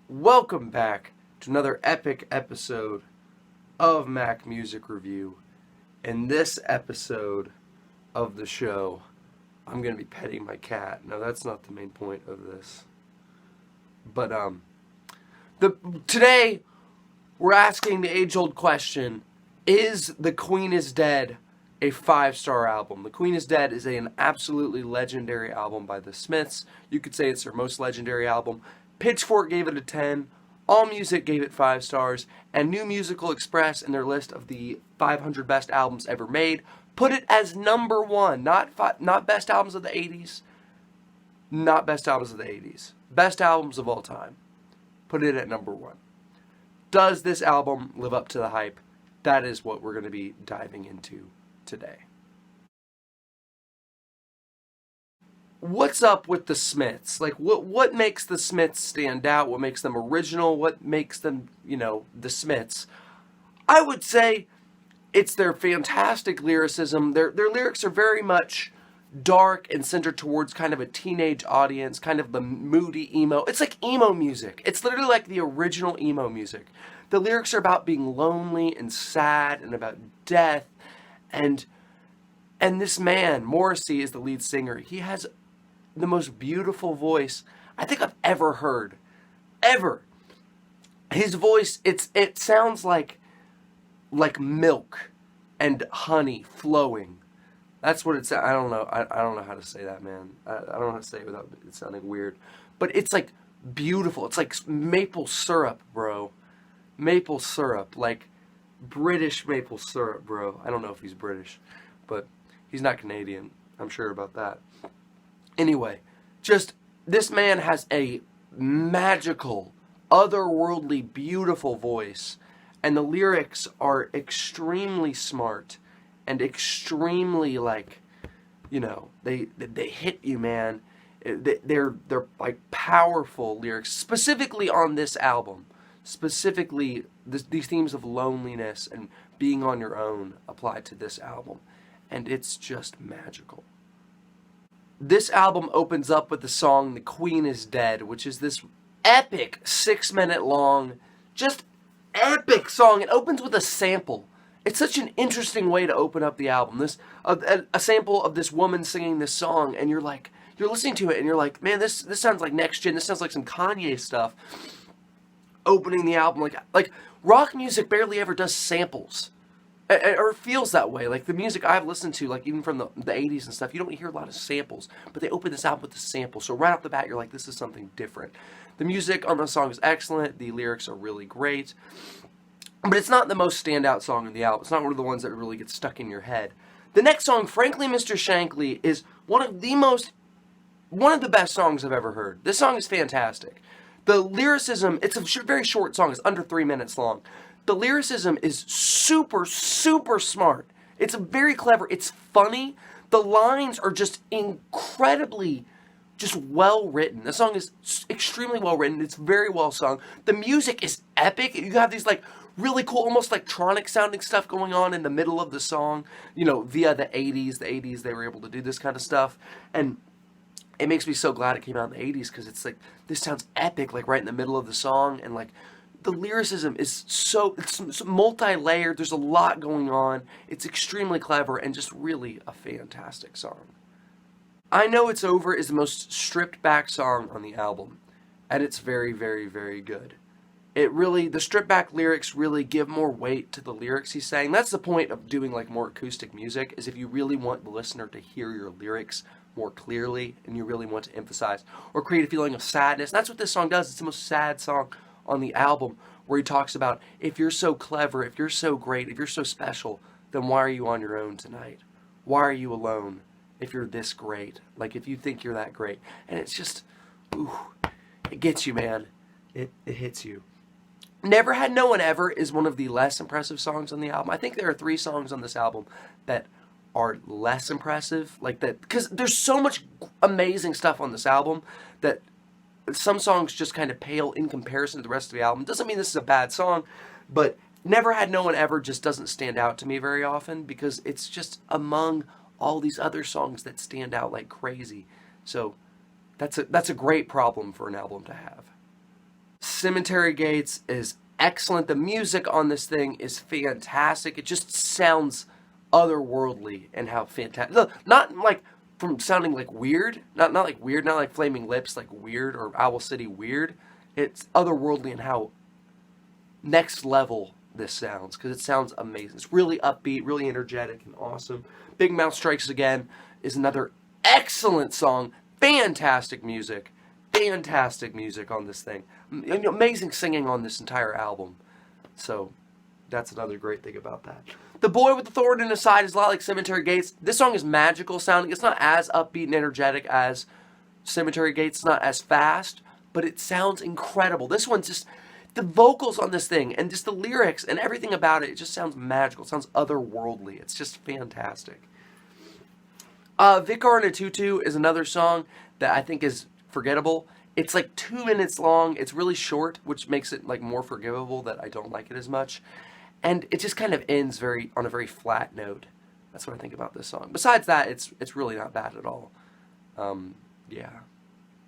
Welcome back to another epic episode of Mac Music Review. In this episode of the show, I'm going to be petting my cat. No, that's not the main point of this. But today we're asking the age-old question, is The Queen is Dead a 5-star album? The Queen is Dead is an absolutely legendary album by the Smiths. You could say it's their most legendary album. Pitchfork gave it a 10, AllMusic gave it 5 stars, and New Musical Express in their list of the 500 best albums ever made put it as number 1. Not best albums of the 80s, not best albums of the 80s. Best albums of all time. Put it at number 1. Does this album live up to the hype? That is what we're going to be diving into today. What's up with the Smiths? Like, what makes the Smiths stand out? What makes them original? What makes them, the Smiths? I would say it's their fantastic lyricism. Their lyrics are very much dark and centered towards kind of a teenage audience, kind of the moody emo. It's like emo music. It's literally like the original emo music. The lyrics are about being lonely and sad and about death. And this man, Morrissey, is the lead singer. He has the most beautiful voice I think I've ever heard. Ever. His voice, it sounds like milk and honey flowing. That's what it's. I don't know. I don't know how to say that, man. I don't know how to say it without it sounding weird. But it's like beautiful. It's like maple syrup, bro. Maple syrup, like British maple syrup, bro. I don't know if he's British, but he's not Canadian. I'm sure about that. Anyway, just this man has a magical, otherworldly, beautiful voice, and the lyrics are extremely smart and extremely they hit you, man. They're like powerful lyrics, specifically on this album. Specifically, these themes of loneliness and being on your own apply to this album, and it's just magical. This album opens up with the song The Queen is Dead, which is this epic 6-minute long, just epic song. It opens with a sample. It's such an interesting way to open up the album. This a sample of this woman singing this song, and you're listening to it, and you're like, man, this sounds like Next Gen. This sounds like some Kanye stuff. Opening the album like rock music barely ever does samples. Or feels that way. Like the music I've listened to, like even from the 80s and stuff, you don't hear a lot of samples. But they open this album with a sample. So right off the bat, you're like, this is something different. The music on the song is excellent. The lyrics are really great. But it's not the most standout song in the album. It's not one of the ones that really gets stuck in your head. The next song, Frankly Mr. Shankly, is one of the best songs I've ever heard. This song is fantastic. The lyricism, it's a very short song. It's under 3 minutes long. The lyricism is super, super smart. It's very clever. It's funny. The lines are just incredibly just well written. The song is extremely well written. It's very well sung. The music is epic. You have these like really cool, almost electronic sounding stuff going on in the middle of the song, via the 80s. The 80s, they were able to do this kind of stuff. And it makes me so glad it came out in the 80s because it's like, this sounds epic, like right in the middle of the song. And like, the lyricism is it's multi-layered. There's a lot going on. It's extremely clever and just really a fantastic song. I Know It's Over is the most stripped back song on the album, and it's very, very, very good. The stripped back lyrics really give more weight to the lyrics he's saying. That's the point of doing like more acoustic music, is if you really want the listener to hear your lyrics more clearly and you really want to emphasize or create a feeling of sadness. That's what this song does. It's the most sad song on the album, where he talks about, if you're so clever, if you're so great, if you're so special, then why are you on your own tonight? Why are you alone if you're this great? Like, if you think you're that great. And it's just, ooh, it gets you, man. It hits you. Never Had No One Ever is one of the less impressive songs on the album. I think there are 3 songs on this album that are less impressive, like that, because there's so much amazing stuff on this album that some songs just kind of pale in comparison to the rest of the album. Doesn't mean this is a bad song, but Never Had No One Ever just doesn't stand out to me very often because it's just among all these other songs that stand out like crazy. So that's a great problem for an album to have. Cemetery Gates is excellent. The music on this thing is fantastic. It just sounds otherworldly and how fantastic. Look, not like from sounding like weird, not like weird, not like Flaming Lips, like weird or Owl City weird. It's otherworldly in how next level this sounds, because it sounds amazing. It's really upbeat, really energetic, and awesome. Big Mouth Strikes Again is another excellent song. Fantastic music on this thing. Amazing singing on this entire album. So that's another great thing about that. The Boy with the Thorn in His Side is a lot like Cemetery Gates. This song is magical sounding. It's not as upbeat and energetic as Cemetery Gates. It's not as fast, but it sounds incredible. This one's just, the vocals on this thing and just the lyrics and everything about it, it just sounds magical. It sounds otherworldly. It's just fantastic. Vicar in a Tutu is another song that I think is forgettable. It's like 2 minutes long. It's really short, which makes it like more forgivable that I don't like it as much. And it just kind of ends on a very flat note. That's what I think about this song. Besides that, it's really not bad at all. Yeah.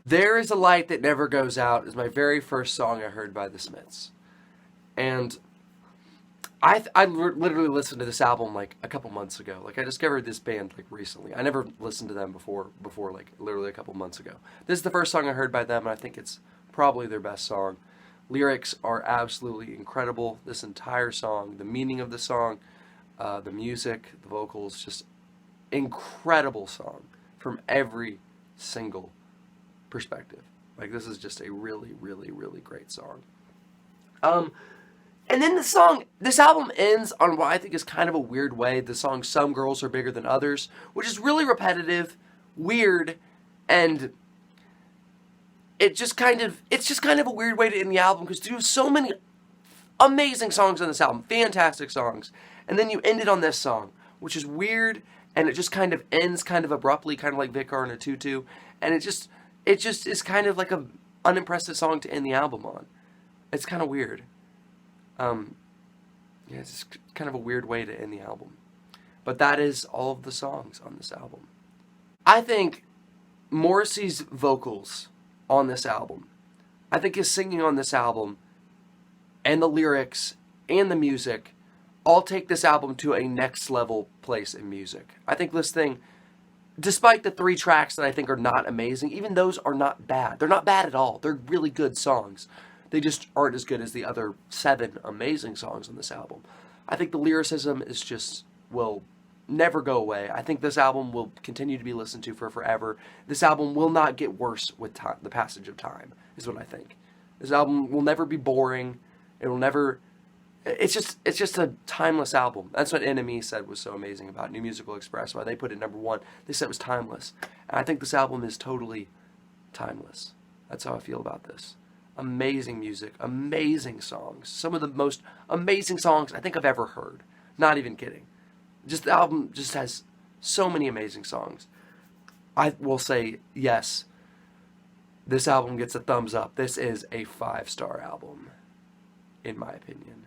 There Is a Light That Never Goes Out is my very first song I heard by the Smiths. And I literally listened to this album like a couple months ago. Like I discovered this band like recently. I never listened to them before like literally a couple months ago. This is the first song I heard by them, and I think it's probably their best song. Lyrics are absolutely incredible. This entire song, the meaning of the song, the music, the vocals, just incredible song from every single perspective. Like this is just a really, really, really great song. And then this album ends on what I think is kind of a weird way. The song Some Girls Are Bigger Than Others, which is really repetitive, weird, and it's just kind of a weird way to end the album, because there's so many amazing songs on this album, fantastic songs, and then you end it on this song, which is weird, and it just kind of ends kind of abruptly, kind of like Vicar in a Tutu, and it just is kind of like a unimpressive song to end the album on. It's kind of weird. Yeah, it's just kind of a weird way to end the album. But that is all of the songs on this album. I think Morrissey's vocals on this album, I think his singing on this album, and the lyrics, and the music, all take this album to a next level place in music. I think this thing, despite the 3 tracks that I think are not amazing, even those are not bad. They're not bad at all. They're really good songs. They just aren't as good as the other 7 amazing songs on this album. I think the lyricism is just, will never go away. I think this album will continue to be listened to for forever. This album will not get worse with time, the passage of time, is what I think. This album will never be boring. It will never... It's just a timeless album. That's what NME said was so amazing about New Musical Express, why they put it #1. They said it was timeless. And I think this album is totally timeless. That's how I feel about this. Amazing music, amazing songs. Some of the most amazing songs I think I've ever heard. Not even kidding. Just the album just has so many amazing songs. I will say, yes, this album gets a thumbs up. This is a 5-star album, in my opinion.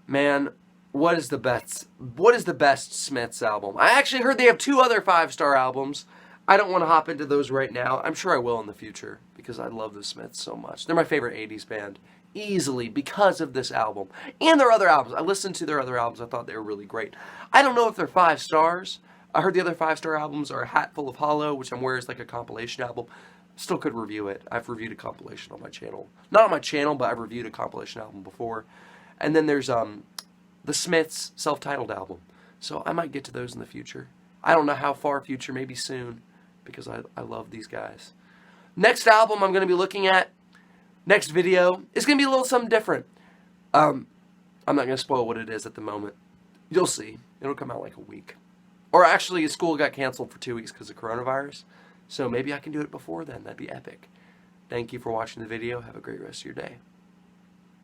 Man, what is the best Smiths album? I actually heard they have 2 other 5-star albums. I don't want to hop into those right now. I'm sure I will in the future, because I love the Smiths so much. They're my favorite 80s band, easily, because of this album. And their other albums. I listened to their other albums. I thought they were really great. I don't know if they're 5 stars. I heard the other 5-star albums are A Hat Full of Hollow, which I'm aware is like a compilation album. Still could review it. I've reviewed a compilation on my channel. Not on my channel, but I've reviewed a compilation album before. And then there's the Smiths self-titled album. So I might get to those in the future. I don't know how far future, maybe soon, because I love these guys. Next album I'm going to be looking at, next video, is going to be a little something different. I'm not going to spoil what it is at the moment. You'll see. It'll come out like a week. Or actually, school got canceled for 2 weeks because of coronavirus. So maybe I can do it before then. That'd be epic. Thank you for watching the video. Have a great rest of your day.